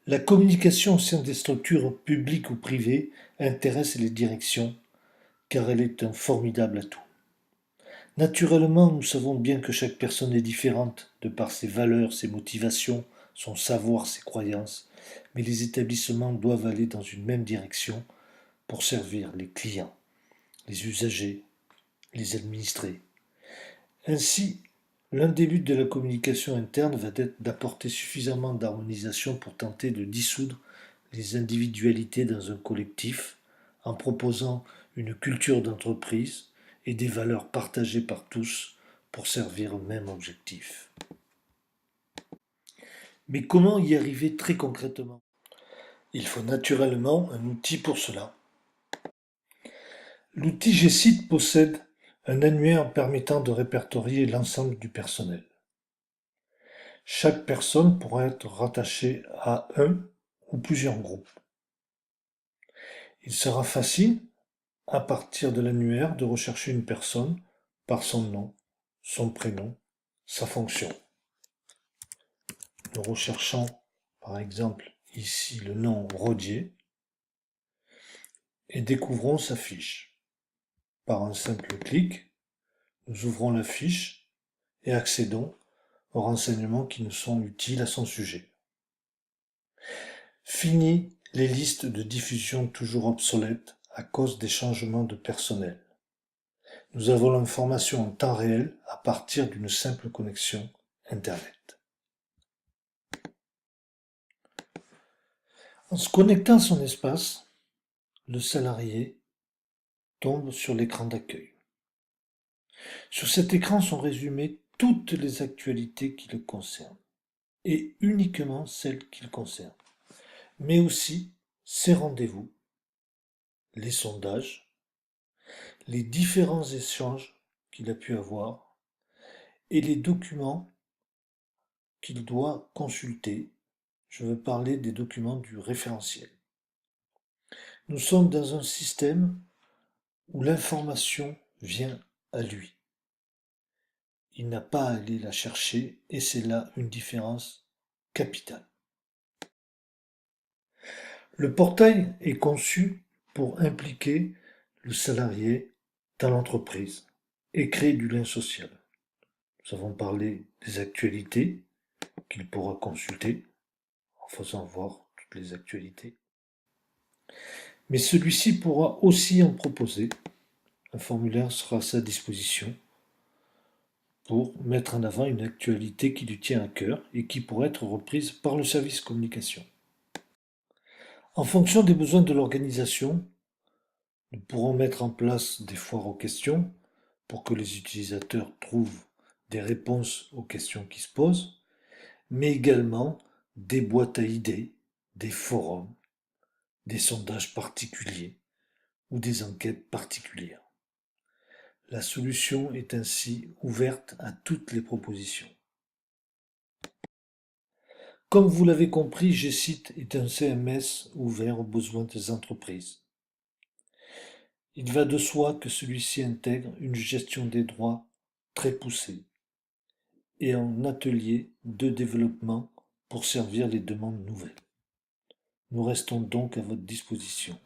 La communication au sein des structures publiques ou privées intéresse les directions car elle est un formidable atout. Naturellement, nous savons bien que chaque personne est différente de par ses valeurs, ses motivations, son savoir, ses croyances, mais les établissements doivent aller dans une même direction pour servir les clients, les usagers, les administrés. Ainsi, l'un des buts de la communication interne va être d'apporter suffisamment d'harmonisation pour tenter de dissoudre les individualités dans un collectif en proposant une culture d'entreprise et des valeurs partagées par tous pour servir un même objectif. Mais comment y arriver très concrètement? Il faut naturellement un outil pour cela. L'outil G-Site possède un annuaire permettant de répertorier l'ensemble du personnel. Chaque personne pourra être rattachée à un ou plusieurs groupes. Il sera facile, à partir de l'annuaire, de rechercher une personne par son nom, son prénom, sa fonction. Nous recherchons par exemple ici le nom Rodier et découvrons sa fiche. Par un simple clic, nous ouvrons la fiche et accédons aux renseignements qui nous sont utiles à son sujet. Fini les listes de diffusion toujours obsolètes à cause des changements de personnel. Nous avons l'information en temps réel à partir d'une simple connexion Internet. En se connectant à son espace, le salarié tombe sur l'écran d'accueil. Sur cet écran sont résumées toutes les actualités qui le concernent, et uniquement celles qui le concernent, mais aussi ses rendez-vous, les sondages, les différents échanges qu'il a pu avoir, et les documents qu'il doit consulter. Je veux parler des documents du référentiel. Nous sommes dans un système où l'information vient à lui. Il n'a pas à aller la chercher et c'est là une différence capitale. Le portail est conçu pour impliquer le salarié dans l'entreprise et créer du lien social. Nous avons parlé des actualités qu'il pourra consulter en faisant voir toutes les actualités. Mais celui-ci pourra aussi en proposer. Un formulaire sera à sa disposition pour mettre en avant une actualité qui lui tient à cœur et qui pourrait être reprise par le service communication. En fonction des besoins de l'organisation, nous pourrons mettre en place des foires aux questions pour que les utilisateurs trouvent des réponses aux questions qui se posent, mais également des boîtes à idées, des forums, des sondages particuliers ou des enquêtes particulières. La solution est ainsi ouverte à toutes les propositions. Comme vous l'avez compris, G-Site est un CMS ouvert aux besoins des entreprises. Il va de soi que celui-ci intègre une gestion des droits très poussée et un atelier de développement pour servir les demandes nouvelles. Nous restons donc à votre disposition.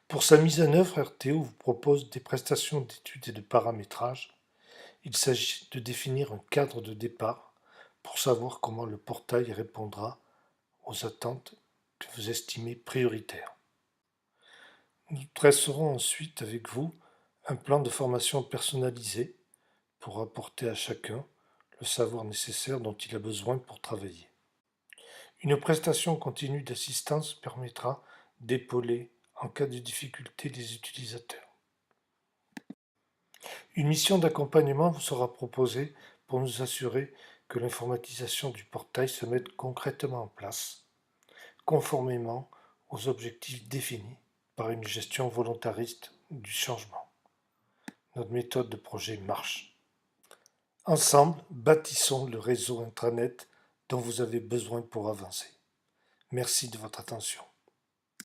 Pour sa mise en œuvre, RTO vous propose des prestations d'études et de paramétrage. Il s'agit de définir un cadre de départ pour savoir comment le portail répondra aux attentes que vous estimez prioritaires. Nous dresserons ensuite avec vous un plan de formation personnalisé pour apporter à chacun le savoir nécessaire dont il a besoin pour travailler. Une prestation continue d'assistance permettra d'épauler en cas de difficulté les utilisateurs. Une mission d'accompagnement vous sera proposée pour nous assurer que l'informatisation du portail se mette concrètement en place, conformément aux objectifs définis par une gestion volontariste du changement. Notre méthode de projet marche. Ensemble, bâtissons le réseau intranet dont vous avez besoin pour avancer. Merci de votre attention.